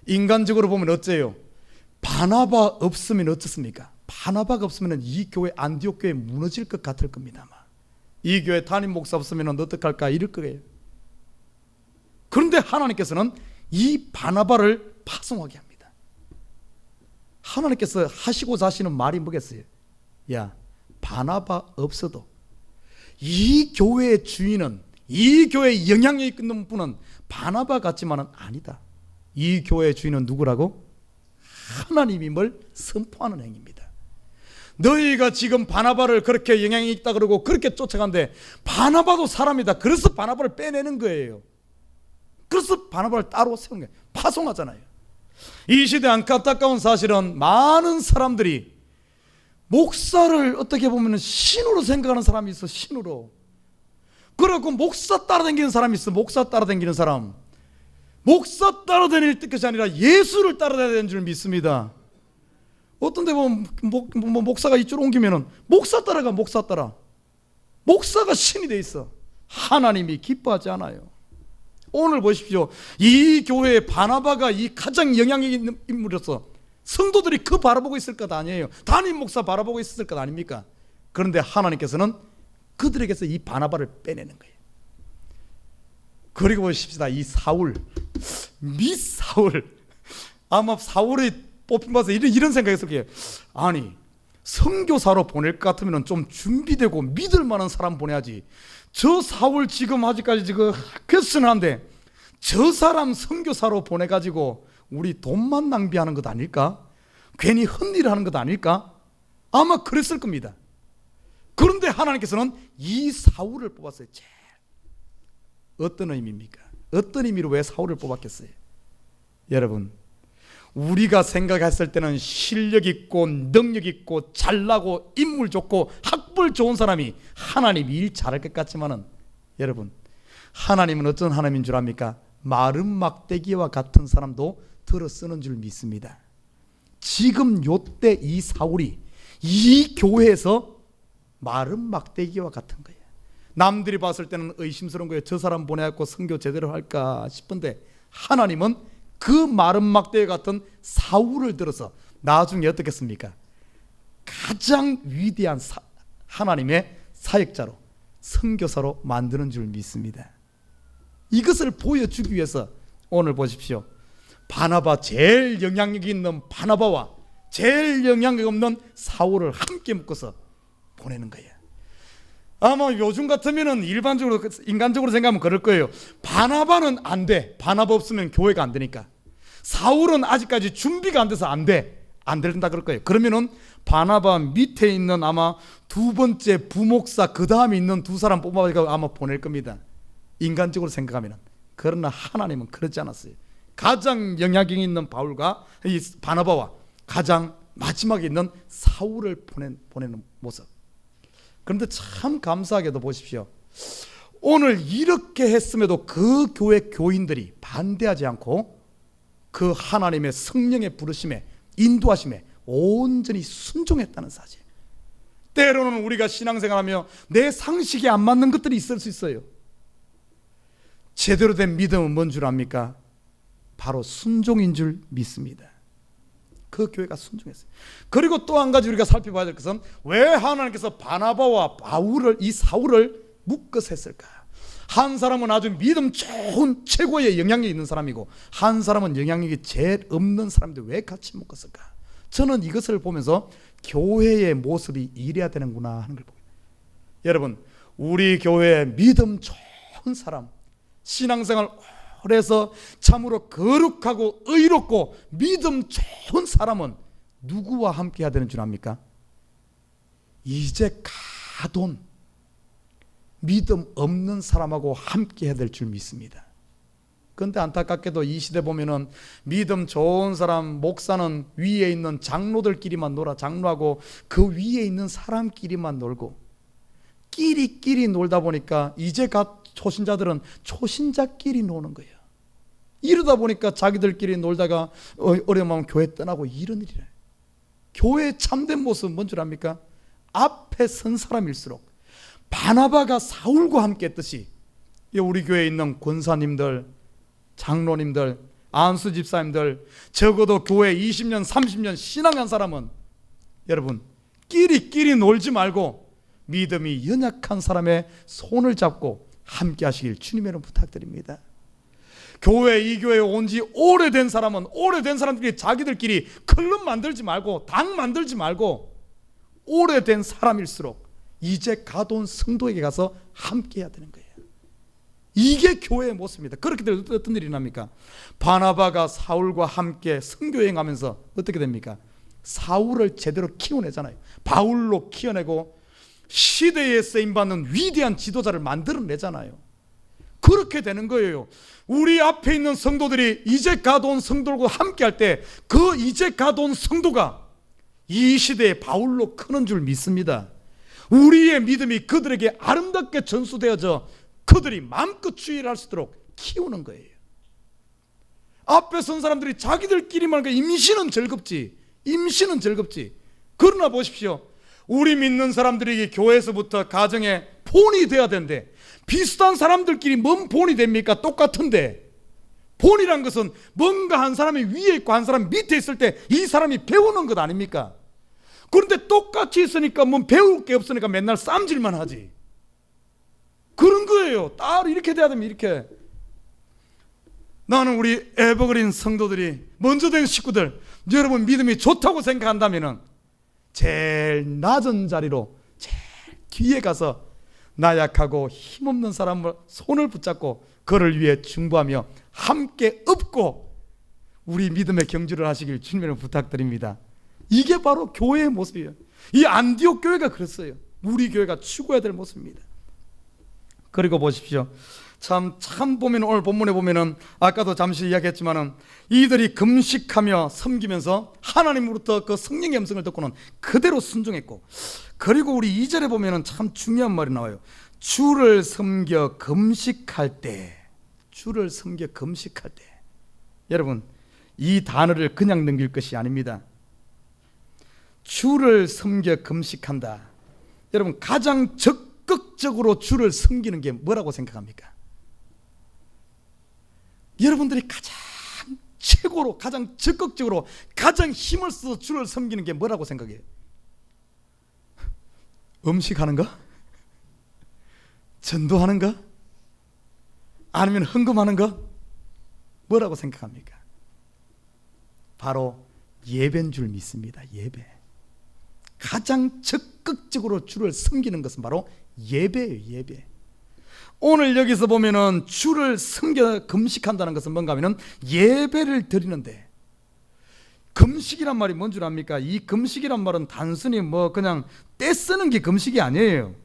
인간적으로 보면 어째요? 바나바 없으면 어떻습니까? 바나바가 없으면 이 교회, 안디옥 교회 무너질 것 같을 겁니다. 아마. 이 교회 담임 목사 없으면 어떡할까 이럴 거예요. 그런데 하나님께서는 이 바나바를 파송하게 합니다. 하나님께서 하시고자 하시는 말이 뭐겠어요? 야, 바나바 없어도 이 교회의 주인은 이 교회에 영향력 있는 분은 바나바 같지만은 아니다. 이 교회의 주인은 누구라고? 하나님임을 선포하는 행위입니다. 너희가 지금 바나바를 그렇게 영향이 있다 그러고 그렇게 쫓아간데 바나바도 사람이다. 그래서 바나바를 빼내는 거예요. 그래서 바나바를 따로 세운 거예요. 파송하잖아요. 이 시대 안타까운 사실은 많은 사람들이 목사를 어떻게 보면 신으로 생각하는 사람이 있어. 신으로. 그리고 목사 따라다니는 사람이 있어. 목사 따라다니는 사람. 목사 따라다닐 것이 아니라 예수를 따라다니는 줄 믿습니다. 어떤 데 보면 목사가 이쪽으로 옮기면은 목사 따라가. 목사 따라. 목사가 신이 돼 있어. 하나님이 기뻐하지 않아요. 오늘 보십시오. 이 교회에 바나바가 이 가장 영향력 있는 인물이었어. 성도들이 그 바라보고 있을 것 아니에요. 담임 목사 바라보고 있을 것 아닙니까? 그런데 하나님께서는 그들에게서 이 바나바를 빼내는 거예요. 그리고 보십시다. 이 사울, 아마 사울이 뽑힌 봐서 이런 생각했을 거예요. 아니, 선교사로 보낼 것 같으면 좀 준비되고 믿을 만한 사람 보내야지. 저 사울 지금 아직까지 지금 퀘스천한데 저 사람 선교사로 보내가지고 우리 돈만 낭비하는 것 아닐까? 괜히 헛일을 하는 것 아닐까? 아마 그랬을 겁니다. 그런데 하나님께서는 이 사울을 뽑았어요. 제일. 어떤 의미입니까? 어떤 의미로 왜 사울을 뽑았겠어요? 여러분, 우리가 생각했을 때는 실력 있고 능력 있고 잘나고 인물 좋고 학벌 좋은 사람이 하나님 일 잘할 것 같지만은, 여러분, 하나님은 어떤 하나님인 줄 압니까? 마른 막대기와 같은 사람도 들어 쓰는 줄 믿습니다. 지금 요때 이 사울이 이 교회에서 마른 막대기와 같은 거예요. 남들이 봤을 때는 의심스러운 거예요. 저 사람 보내갖고 선교 제대로 할까 싶은데 하나님은 그 마른 막대기 같은 사울을 들어서 나중에 어떻겠습니까? 가장 위대한 하나님의 사역자로, 선교사로 만드는 줄 믿습니다. 이것을 보여주기 위해서 오늘 보십시오. 바나바, 제일 영향력 있는 바나바와 제일 영향력 없는 사울을 함께 묶어서 보내는 거예요. 아마 요즘 같으면은 일반적으로 인간적으로 생각하면 그럴 거예요. 바나바는 안 돼. 바나바 없으면 교회가 안 되니까. 사울은 아직까지 준비가 안 돼서 안 돼. 안 된다 그럴 거예요. 그러면은 바나바 밑에 있는 아마 두 번째 부목사 그 다음에 있는 두 사람 뽑아가지고 아마 보낼 겁니다. 인간적으로 생각하면은. 그러나 하나님은 그렇지 않았어요. 가장 영향력 있는 바울과 이 바나바와 가장 마지막에 있는 사울을 보내는 모습. 그런데 참 감사하게도 보십시오. 오늘 이렇게 했음에도 그 교회 교인들이 반대하지 않고 그 하나님의 성령의 부르심에, 인도하심에 온전히 순종했다는 사실. 때로는 우리가 신앙생활하며 내 상식에 안 맞는 것들이 있을 수 있어요. 제대로 된 믿음은 뭔 줄 압니까? 바로 순종인 줄 믿습니다. 그 교회가 순종했어요. 그리고 또 한 가지 우리가 살펴봐야 될 것은 왜 하나님께서 바나바와 바울을, 이 사울을 묶어서 했을까? 한 사람은 아주 믿음 좋은 최고의 영향력이 있는 사람이고 한 사람은 영향력이 제일 없는 사람인데 왜 같이 묶었을까? 저는 이것을 보면서 교회의 모습이 이래야 되는구나 하는 걸 보고, 여러분, 우리 교회에 믿음 좋은 사람, 신앙생활 오래 해서 참으로 거룩하고 의롭고 믿음 좋은 사람은 누구와 함께 해야 되는 줄 압니까? 이제 가돈 믿음 없는 사람하고 함께 해야 될 줄 믿습니다. 그런데 안타깝게도 이 시대 보면은 믿음 좋은 사람, 목사는 위에 있는 장로들끼리만 놀아, 장로하고 그 위에 있는 사람끼리만 놀고 끼리끼리 놀다 보니까 이제 갓 초신자들은 초신자끼리 노는 거예요. 이러다 보니까 자기들끼리 놀다가 어려우면 교회 떠나고 이런 일이래. 교회의 참된 모습은 뭔 줄 압니까? 앞에 선 사람일수록 바나바가 사울과 함께 했듯이 우리 교회에 있는 권사님들, 장로님들, 안수 집사님들, 적어도 교회 20년, 30년 신앙한 사람은 여러분 끼리끼리 놀지 말고 믿음이 연약한 사람의 손을 잡고 함께 하시길 주님의 이름으로 부탁드립니다. 교회, 이 교회에 온 지 오래된 사람은 오래된 사람들끼리 자기들끼리 클럽 만들지 말고 당 만들지 말고 오래된 사람일수록 이제 가돈 성도에게 가서 함께 해야 되는 거예요. 이게 교회의 모습입니다. 그렇게 되면 어떤 일이 납니까? 바나바가 사울과 함께 선교여행하면서 어떻게 됩니까? 사울을 제대로 키워내잖아요. 바울로 키워내고 시대에 쓰임받는 위대한 지도자를 만들어내잖아요. 그렇게 되는 거예요. 우리 앞에 있는 성도들이 이제 가둬온 성도들과 함께 할 때 그 이제 가둬온 성도가 이 시대의 바울로 크는 줄 믿습니다. 우리의 믿음이 그들에게 아름답게 전수되어져 그들이 마음껏 주의를 할 수 있도록 키우는 거예요. 앞에 선 사람들이 자기들끼리만 임신은 즐겁지, 임신은 즐겁지. 그러나 보십시오, 우리 믿는 사람들에게 교회에서부터 가정에 본이 돼야 되는데 비슷한 사람들끼리 뭔 본이 됩니까? 똑같은데. 본이란 것은 뭔가 한 사람이 위에 있고 한 사람이 밑에 있을 때 이 사람이 배우는 것 아닙니까? 그런데 똑같이 있으니까 뭐 배울 게 없으니까 맨날 쌈질만 하지. 그런 거예요. 딸 이렇게 돼야 되면 이렇게. 나는 우리 에버그린 성도들이 먼저 된 식구들, 여러분 믿음이 좋다고 생각한다면 제일 낮은 자리로 제일 뒤에 가서 나약하고 힘없는 사람을 손을 붙잡고 그를 위해 중보하며 함께 업고 우리 믿음의 경주를 하시길 주님으로 부탁드립니다. 이게 바로 교회의 모습이에요. 이 안디옥 교회가 그랬어요. 우리 교회가 추구해야 될 모습입니다. 그리고 보십시오, 참 보면 오늘 본문에 보면은 아까도 잠시 이야기했지만은 이들이 금식하며 섬기면서 하나님으로부터 그 성령의 음성을 듣고는 그대로 순종했고, 그리고 우리 2절에 보면은 참 중요한 말이 나와요. 주를 섬겨 금식할 때, 주를 섬겨 금식할 때. 여러분, 이 단어를 그냥 넘길 것이 아닙니다. 주를 섬겨 금식한다. 여러분, 가장 적극적으로 주를 섬기는 게 뭐라고 생각합니까? 여러분들이 가장 최고로, 가장 적극적으로, 가장 힘을 써서 주를 섬기는 게 뭐라고 생각해요? 음식하는 거? 전도하는 거? 아니면 헌금하는 거? 뭐라고 생각합니까? 바로 예배인 줄 믿습니다. 예배. 가장 적극적으로 주를 섬기는 것은 바로 예배예요. 예배. 오늘 여기서 보면은 주를 섬겨 금식한다는 것은 뭔가 하면은 예배를 드리는데, 금식이란 말이 뭔 줄 압니까? 이 금식이란 말은 단순히 뭐 그냥 떼쓰는 게 금식이 아니에요.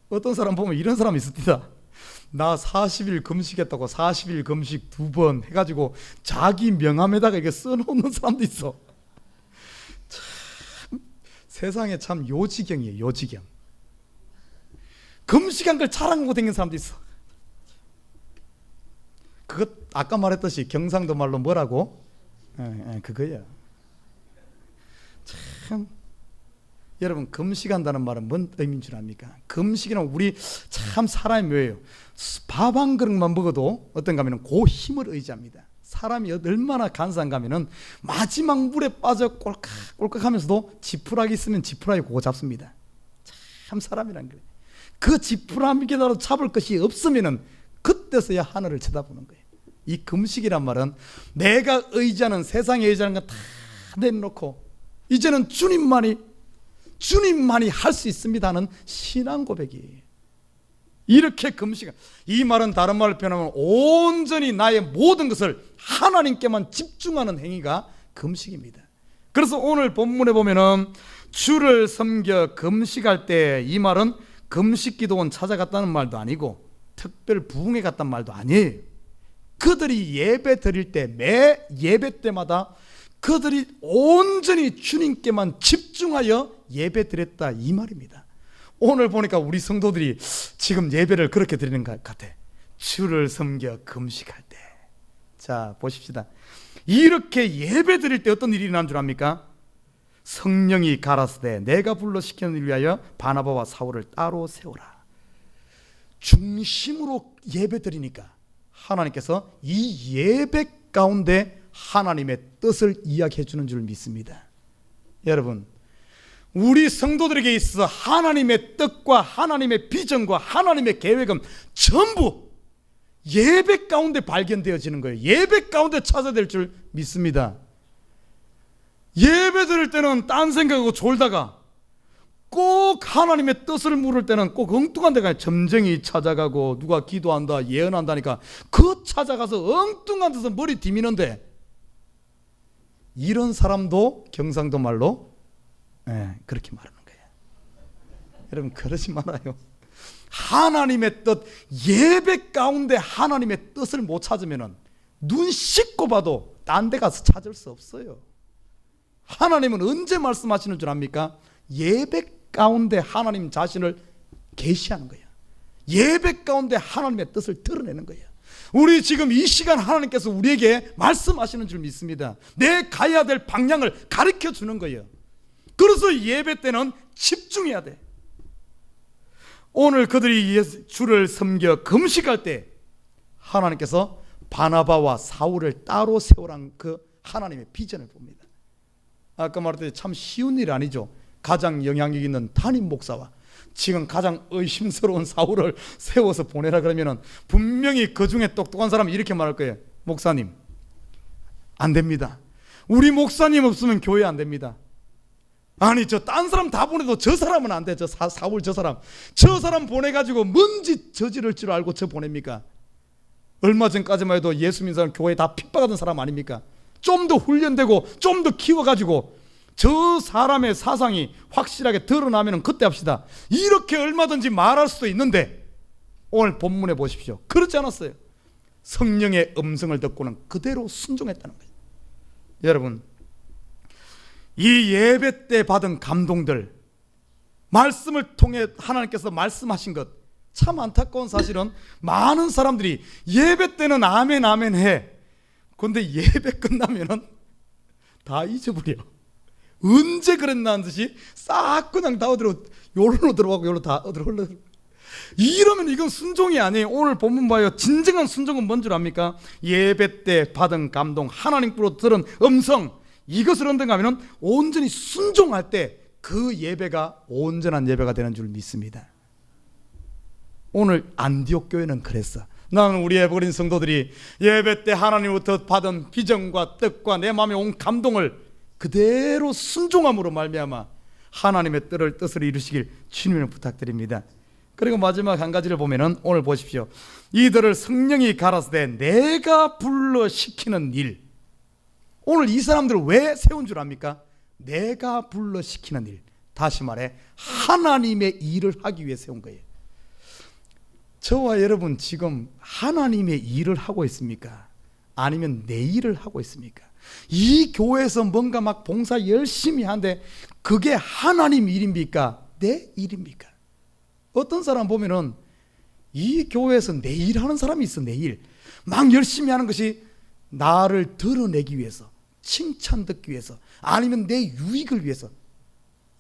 어떤 사람 보면 이런 사람이 있습니다. 나 40일 금식했다고 40일 금식 2번 해가지고 자기 명함에다가 이게 써놓는 사람도 있어. 참, 세상에 참 요지경이에요. 요지경. 금식한 걸 자랑하고 다니는 사람도 있어. 그것 아까 말했듯이 경상도 말로 뭐라고? 그거야. 참, 여러분, 금식한다는 말은 뭔 의미인 줄 압니까? 금식이란 우리 참 사람이 뭐예요? 밥 한 그릇만 먹어도 어떤가 하면 그 힘을 의지합니다. 사람이 얼마나 간사한가 하면 마지막 물에 빠져 꼴깍꼴깍 하면서도 지푸라기 있으면 지푸라기 그거 잡습니다. 참 사람이란 거예요. 그 지푸라기라도 잡을 것이 없으면 그때서야 하늘을 쳐다보는 거예요. 이 금식이란 말은 내가 의지하는, 세상에 의지하는 건 다 내놓고 이제는 주님만이 할 수 있습니다 하는 신앙 고백이에요. 이렇게 금식, 이 말은 다른 말을 표현하면 온전히 나의 모든 것을 하나님께만 집중하는 행위가 금식입니다. 그래서 오늘 본문에 보면은 주를 섬겨 금식할 때, 이 말은 금식 기도원 찾아갔다는 말도 아니고 특별 부흥회 갔단 말도 아니에요. 그들이 예배 드릴 때, 매 예배 때마다 그들이 온전히 주님께만 집중하여 예배 드렸다, 이 말입니다. 오늘 보니까 우리 성도들이 지금 예배를 그렇게 드리는 것 같아. 주를 섬겨 금식할 때. 자, 보십시다. 이렇게 예배 드릴 때 어떤 일이 일어난 줄 압니까? 성령이 가라사대 내가 불러 시키는 일 위하여 바나바와 사울을 따로 세우라. 중심으로 예배 드리니까 하나님께서 이 예배 가운데 하나님의 뜻을 이야기해 주는 줄 믿습니다. 여러분, 우리 성도들에게 있어서 하나님의 뜻과 하나님의 비전과 하나님의 계획은 전부 예배 가운데 발견되어지는 거예요. 예배 가운데 찾아야 될 줄 믿습니다. 예배 드릴 때는 딴 생각하고 졸다가 꼭 하나님의 뜻을 물을 때는 꼭 엉뚱한 데 가요. 점쟁이 찾아가고 누가 기도한다 예언한다니까 그 찾아가서 엉뚱한 데서 머리 디미는데, 이런 사람도 경상도 말로 그렇게 말하는 거예요. 여러분 그러지 말아요. 하나님의 뜻, 예배 가운데 하나님의 뜻을 못 찾으면 눈 씻고 봐도 딴 데 가서 찾을 수 없어요. 하나님은 언제 말씀하시는 줄 압니까? 예배 가운데 하나님 자신을 계시하는 거예요. 예배 가운데 하나님의 뜻을 드러내는 거예요. 우리 지금 이 시간 하나님께서 우리에게 말씀하시는 줄 믿습니다. 내 가야 될 방향을 가르쳐 주는 거예요. 그래서 예배 때는 집중해야 돼. 오늘 그들이 주를 섬겨 금식할 때 하나님께서 바나바와 사울을 따로 세우란 그 하나님의 비전을 봅니다. 아까 말했듯이 참 쉬운 일 아니죠. 가장 영향력 있는 담임 목사와 지금 가장 의심스러운 사울을 세워서 보내라 그러면은 분명히 그 중에 똑똑한 사람이 이렇게 말할 거예요. 목사님 안 됩니다. 우리 목사님 없으면 교회 안 됩니다. 아니 저 딴 사람 다 보내도 저 사람은 안 돼. 저 사울 저 사람 보내가지고 뭔지 저지를 줄 알고 저 보냅니까? 얼마 전까지만 해도 예수 믿는 사람 교회에 다 핍박하던 사람 아닙니까? 좀 더 훈련되고 좀 더 키워가지고 저 사람의 사상이 확실하게 드러나면 그때 합시다. 이렇게 얼마든지 말할 수도 있는데 오늘 본문에 보십시오. 그렇지 않았어요. 성령의 음성을 듣고는 그대로 순종했다는 거예요. 여러분 이 예배 때 받은 감동들, 말씀을 통해 하나님께서 말씀하신 것, 참 안타까운 사실은 많은 사람들이 예배 때는 아멘 아멘 해. 그런데 예배 끝나면은 다 잊어버려. 언제 그랬나 한 듯이 싹 그냥 다 어디로 요로 들어가고 요로 다 어디로 흘러. 이러면 이건 순종이 아니에요. 오늘 본문 봐요. 진정한 순종은 뭔 줄 압니까? 예배 때 받은 감동, 하나님께로 들은 음성, 이것을 얻는가 하면 온전히 순종할 때 그 예배가 온전한 예배가 되는 줄 믿습니다. 오늘 안디옥 교회는 그랬어. 나는 우리 예배드린 성도들이 예배 때 하나님으로부터 받은 비전과 뜻과 내 마음에 온 감동을 그대로 순종함으로 말미암아 하나님의 뜻을 이루시길 주님을 부탁드립니다. 그리고 마지막 한 가지를 보면은 오늘 보십시오. 이들을 성령이 가라사대 내가 불러 시키는 일. 오늘 이 사람들을 왜 세운 줄 압니까? 내가 불러 시키는 일. 다시 말해 하나님의 일을 하기 위해 세운 거예요. 저와 여러분 지금 하나님의 일을 하고 있습니까? 아니면 내 일을 하고 있습니까? 이 교회에서 뭔가 막 봉사 열심히 하는데 그게 하나님 일입니까? 내 일입니까? 어떤 사람 보면은 이 교회에서 내 일하는 사람이 있어. 내 일 막 열심히 하는 것이 나를 드러내기 위해서, 칭찬 듣기 위해서, 아니면 내 유익을 위해서.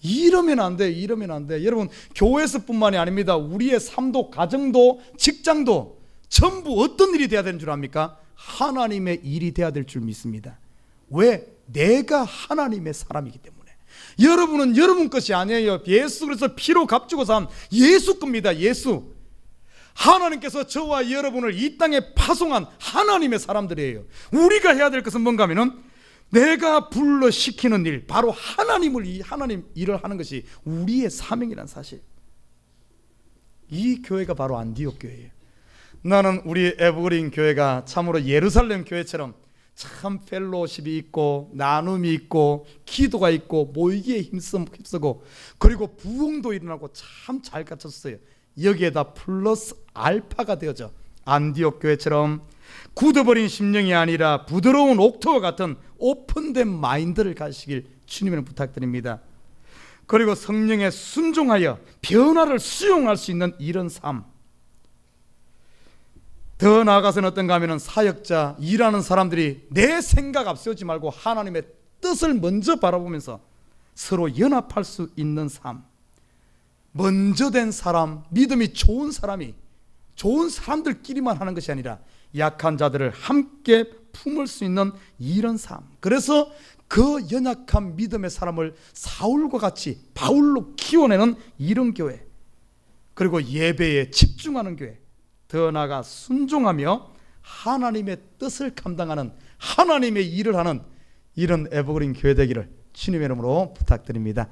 이러면 안 돼. 이러면 안 돼. 여러분 교회에서뿐만이 아닙니다. 우리의 삶도, 가정도, 직장도 전부 어떤 일이 돼야 되는 줄 압니까? 하나님의 일이 돼야 될 줄 믿습니다. 왜? 내가 하나님의 사람이기 때문에. 여러분은 여러분 것이 아니에요. 예수 그리스도 피로 값주고 산 예수 겁니다. 예수. 하나님께서 저와 여러분을 이 땅에 파송한 하나님의 사람들이에요. 우리가 해야 될 것은 뭔가 하면은 내가 불러 시키는 일, 바로 하나님 일을 하는 것이 우리의 사명이란 사실. 이 교회가 바로 안디옥 교회예요. 나는 우리 에버그린 교회가 참으로 예루살렘 교회처럼 참 펠로십이 있고 나눔이 있고 기도가 있고 모이기에 힘쓰고 그리고 부흥도 일어나고 참 잘 갖췄어요. 여기에다 플러스 알파가 되어져 안디옥 교회처럼 굳어버린 심령이 아니라 부드러운 옥토와 같은 오픈된 마인드를 가지시길 주님을 부탁드립니다. 그리고 성령에 순종하여 변화를 수용할 수 있는 이런 삶. 더 나아가서는 어떤가 하면 사역자, 일하는 사람들이 내 생각 앞세우지 말고 하나님의 뜻을 먼저 바라보면서 서로 연합할 수 있는 삶. 먼저 된 사람, 믿음이 좋은 사람이 좋은 사람들끼리만 하는 것이 아니라 약한 자들을 함께 품을 수 있는 이런 삶. 그래서 그 연약한 믿음의 사람을 사울과 같이 바울로 키워내는 이런 교회. 그리고 예배에 집중하는 교회. 더 나아가 순종하며 하나님의 뜻을 감당하는 하나님의 일을 하는 이런 에버그린 교회 되기를 주님의 이름으로 부탁드립니다.